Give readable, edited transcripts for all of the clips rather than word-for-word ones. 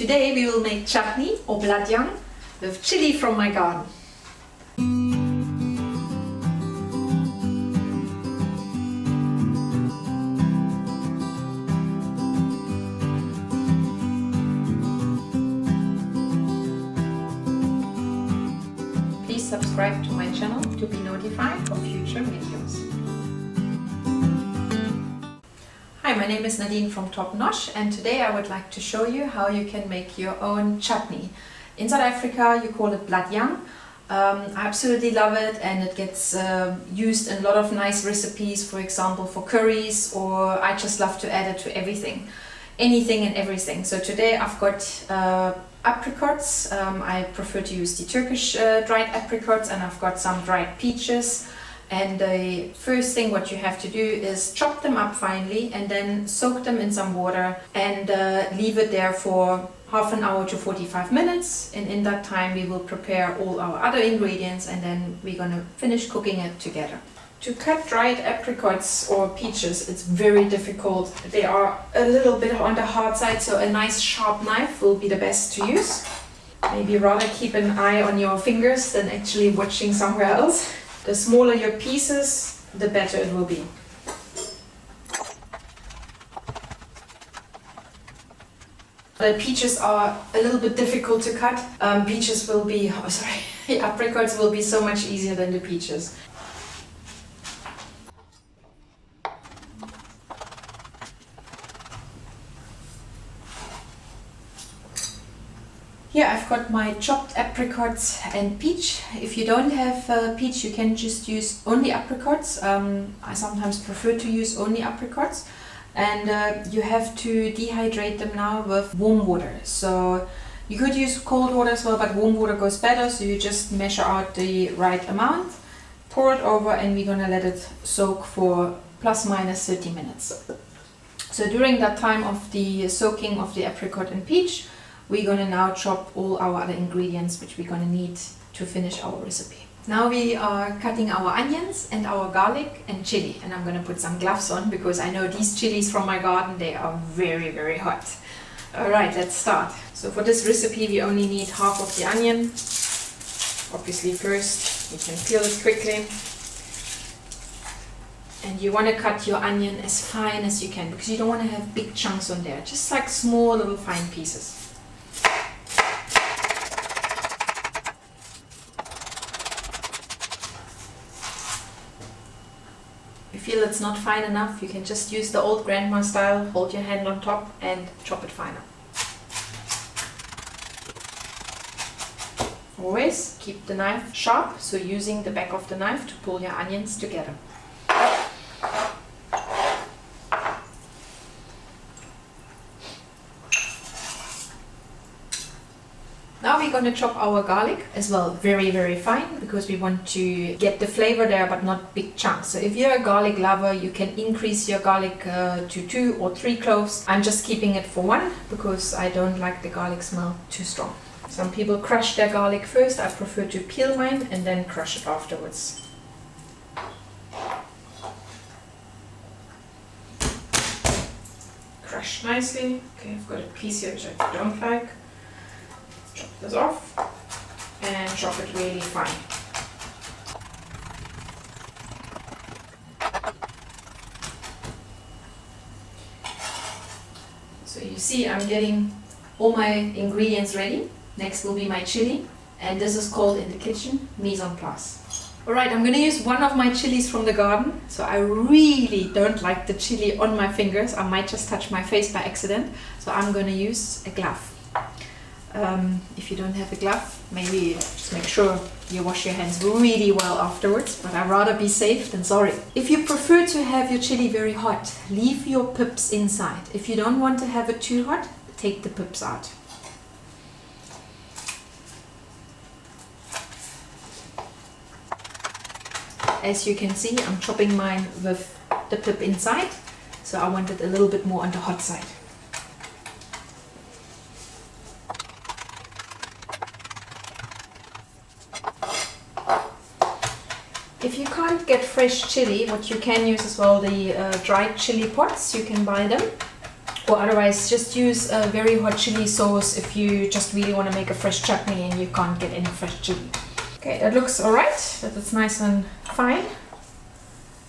Today we will make chutney or bladjang with chili from my garden. Please subscribe to my channel to be notified of future videos. Hi, my name is Nadine from Nosh, and today I would like to show you how you can make your own chutney. In South Africa you call it bladjang. I absolutely love it, and it gets used in a lot of nice recipes, for example for curries, or I just love to add it to everything. Anything and everything. So today I've got apricots. I prefer to use the Turkish dried apricots, and I've got some dried peaches. And the first thing what you have to do is chop them up finely and then soak them in some water and leave it there for half an hour to 45 minutes. And in that time we will prepare all our other ingredients, and then we're gonna finish cooking it together. To cut dried apricots or peaches, it's very difficult. They are a little bit on the hard side, so a nice sharp knife will be the best to use. Maybe rather keep an eye on your fingers than actually watching somewhere else. The smaller your pieces, the better it will be. The peaches are a little bit difficult to cut. Apricots will be so much easier than the peaches. Here I've got my chopped apricots and peach. If you don't have peach, you can just use only apricots. I sometimes prefer to use only apricots. And you have to dehydrate them now with warm water. So you could use cold water as well, but warm water goes better. So you just measure out the right amount, pour it over, and we're gonna let it soak for plus minus 30 minutes. So during that time of the soaking of the apricot and peach, we're gonna now chop all our other ingredients which we're gonna need to finish our recipe. Now we are cutting our onions and our garlic and chili, and I'm gonna put some gloves on because I know these chilies from my garden, they are very, very hot. Alright, let's start. So for this recipe we only need half of the onion. Obviously first you can peel it quickly. And you want to cut your onion as fine as you can because you don't want to have big chunks on there, just like small little fine pieces. If you feel it's not fine enough, you can just use the old grandma style, hold your hand on top and chop it finer. Always keep the knife sharp, so using the back of the knife to pull your onions together. Now we're going to chop our garlic as well very, very fine because we want to get the flavor there but not big chunks. So if you're a garlic lover, you can increase your garlic to 2 or 3 cloves. I'm just keeping it for 1 because I don't like the garlic smell too strong. Some people crush their garlic first. I prefer to peel mine and then crush it afterwards. Crush nicely. Okay, I've got a piece here which I don't like. Chop this off and chop it really fine. So you see I'm getting all my ingredients ready. Next will be my chili, and this is called in the kitchen mise en place. Alright, I'm going to use one of my chilies from the garden. So I really don't like the chili on my fingers. I might just touch my face by accident. So I'm going to use a glove. If you don't have a glove, maybe just make sure you wash your hands really well afterwards, but I'd rather be safe than sorry. If you prefer to have your chili very hot, leave your pips inside. If you don't want to have it too hot, take the pips out. As you can see, I'm chopping mine with the pip inside, so I want it a little bit more on the hot side. If you can't get fresh chili, what you can use as well, the dried chili pots, you can buy them. Or otherwise just use a very hot chili sauce if you just really want to make a fresh chutney and you can't get any fresh chili. Okay, that looks alright, that it's nice and fine.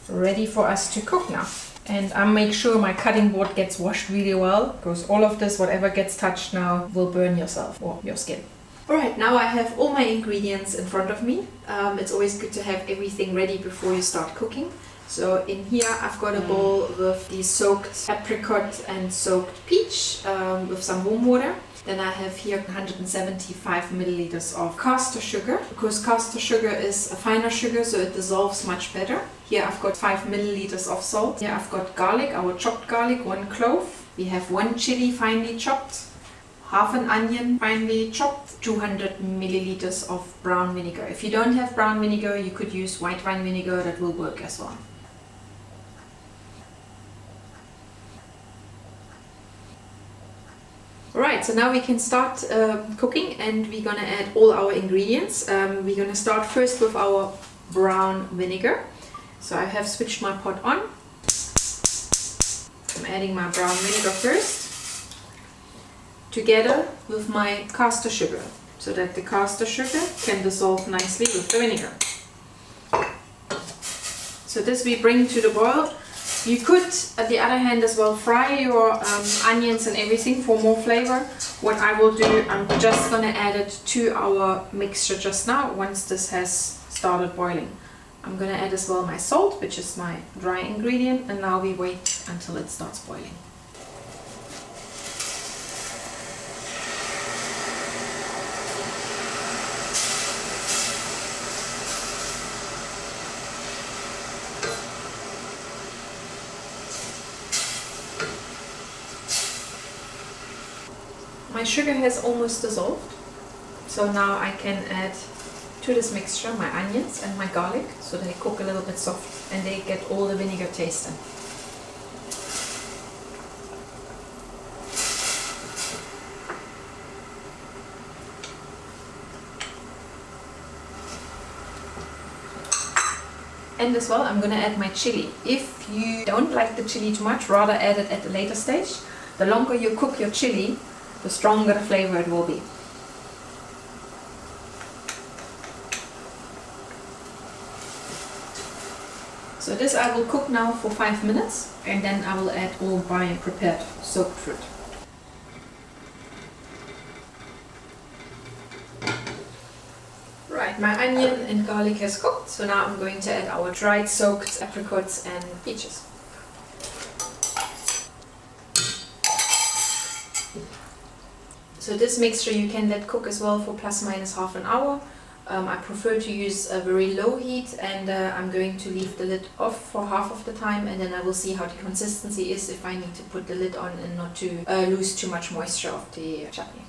Ready for us to cook now. And I make sure my cutting board gets washed really well, because all of this, whatever gets touched now, will burn yourself or your skin. Alright, now I have all my ingredients in front of me. It's always good to have everything ready before you start cooking. So in here I've got a bowl with the soaked apricot and soaked peach with some warm water. Then I have here 175 milliliters of castor sugar, because castor sugar is a finer sugar, so it dissolves much better. Here I've got 5 milliliters of salt. Here I've got garlic, our chopped garlic, 1 clove. We have 1 chili finely chopped, half an onion finely chopped, 200 milliliters of brown vinegar. If you don't have brown vinegar, you could use white wine vinegar, that will work as well. Alright, so now we can start cooking, and we're gonna add all our ingredients. We're gonna start first with our brown vinegar. So I have switched my pot on. I'm adding my brown vinegar first, together with my castor sugar, so that the castor sugar can dissolve nicely with the vinegar. So this we bring to the boil. You could, at the other hand as well, fry your onions and everything for more flavor. What I will do, I'm just gonna add it to our mixture just now, once this has started boiling. I'm gonna add as well my salt, which is my dry ingredient, and now we wait until it starts boiling. My sugar has almost dissolved, so now I can add to this mixture my onions and my garlic, so they cook a little bit soft and they get all the vinegar taste in. And as well, I'm gonna add my chili. If you don't like the chili too much, rather add it at a later stage. The longer you cook your chili, the stronger the flavor it will be. So this I will cook now for 5 minutes, and then I will add all my prepared soaked fruit. Right, my onion and garlic has cooked, so now I'm going to add our dried soaked apricots and peaches. So this mixture you can let cook as well for plus minus half an hour. I prefer to use a very low heat, and I'm going to leave the lid off for half of the time, and then I will see how the consistency is, if I need to put the lid on and not to lose too much moisture of the chutney.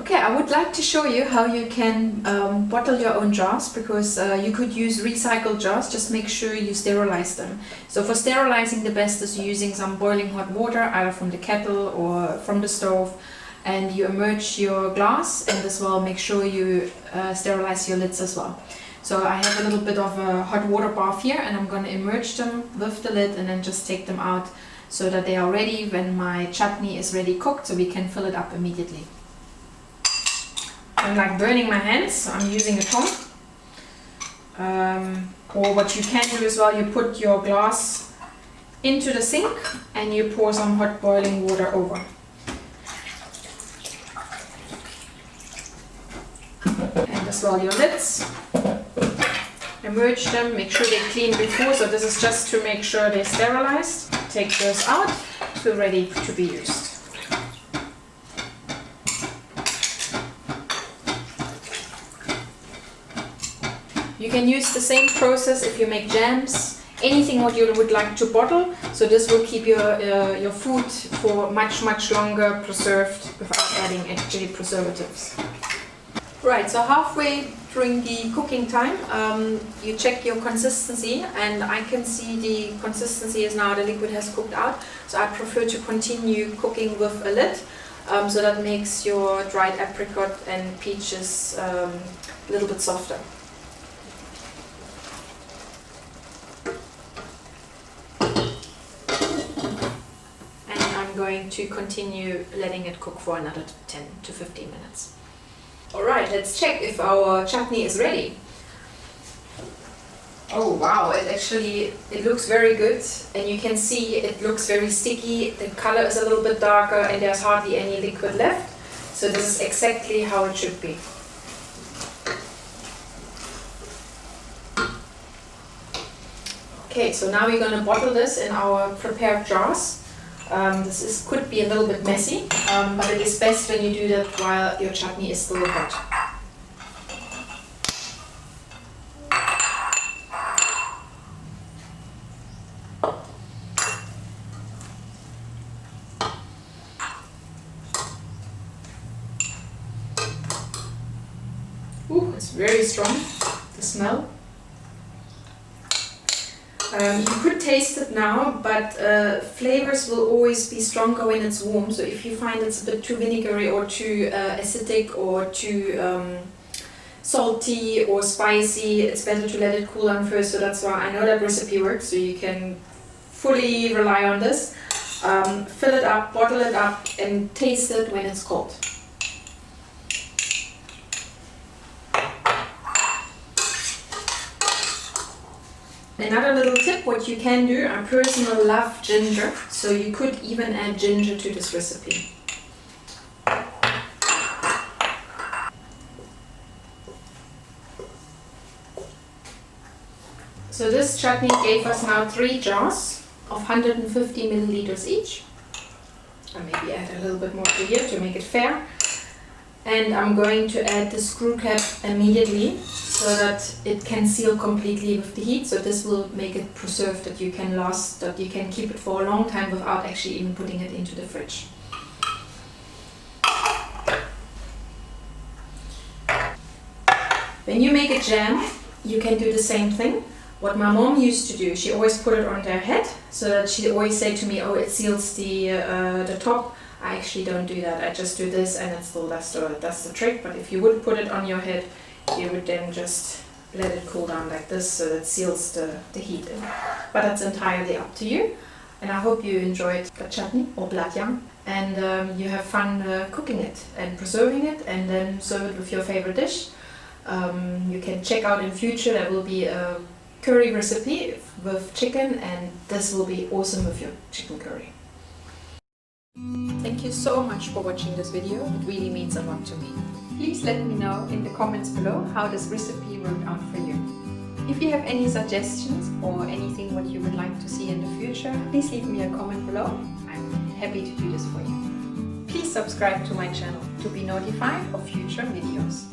Okay, I would like to show you how you can bottle your own jars, because you could use recycled jars. Just make sure you sterilize them. So for sterilizing, the best is using some boiling hot water, either from the kettle or from the stove, and you immerse your glass, and as well make sure you sterilize your lids as well. So I have a little bit of a hot water bath here, and I'm going to immerse them with the lid and then just take them out, so that they are ready when my chutney is ready cooked, so we can fill it up immediately. I'm like burning my hands, so I'm using a tongue. Or what you can do as well, you put your glass into the sink and you pour some hot boiling water over. And as well your lids. Immerse them, make sure they're clean before, so this is just to make sure they're sterilized. Take those out, so ready to be used. You can use the same process if you make jams, anything what you would like to bottle. So this will keep your food for much longer preserved without adding actually preservatives. Right, so halfway during the cooking time, you check your consistency, and I can see the consistency is now, the liquid has cooked out. So I prefer to continue cooking with a lid, so that makes your dried apricot and peaches a little bit softer. going to continue letting it cook for another 10 to 15 minutes. Alright, let's check if our chutney is ready. Oh wow, it looks very good, and you can see it looks very sticky. The color is a little bit darker and there's hardly any liquid left. So this is exactly how it should be. Okay, so now we're going to bottle this in our prepared jars. Could be a little bit messy, but it is best when you do that while your chutney is still hot. Ooh, it's very strong, the smell. You could taste it now, but flavors will always be stronger when it's warm. So if you find it's a bit too vinegary or too acidic or too salty or spicy, it's better to let it cool down first. So that's why I know that recipe works, so you can fully rely on this. Fill it up, bottle it up, and taste it when it's cold. Another little tip, what you can do, I personally love ginger, so you could even add ginger to this recipe. So this chutney gave us now 3 jars of 150 milliliters each. And maybe add a little bit more to here to make it fair. And I'm going to add the screw cap immediately so that it can seal completely with the heat. So this will make it preserved, that you can keep it for a long time without actually even putting it into the fridge. When you make a jam, you can do the same thing. What my mom used to do, she always put it on their head, so that she always said to me, oh, it seals the top. I actually don't do that. I just do this and it still does the trick. But if you would put it on your head, you would then just let it cool down like this, so it seals the heat in. But that's entirely up to you. And I hope you enjoyed the chutney or blat yang, and you have fun cooking it and preserving it, and then serve it with your favorite dish. You can check out in future, there will be a curry recipe with chicken, and this will be awesome with your chicken curry. Thank you so much for watching this video, it really means a lot to me. Please let me know in the comments below how this recipe worked out for you. If you have any suggestions or anything what you would like to see in the future, please leave me a comment below. I'm happy to do this for you. Please subscribe to my channel to be notified of future videos.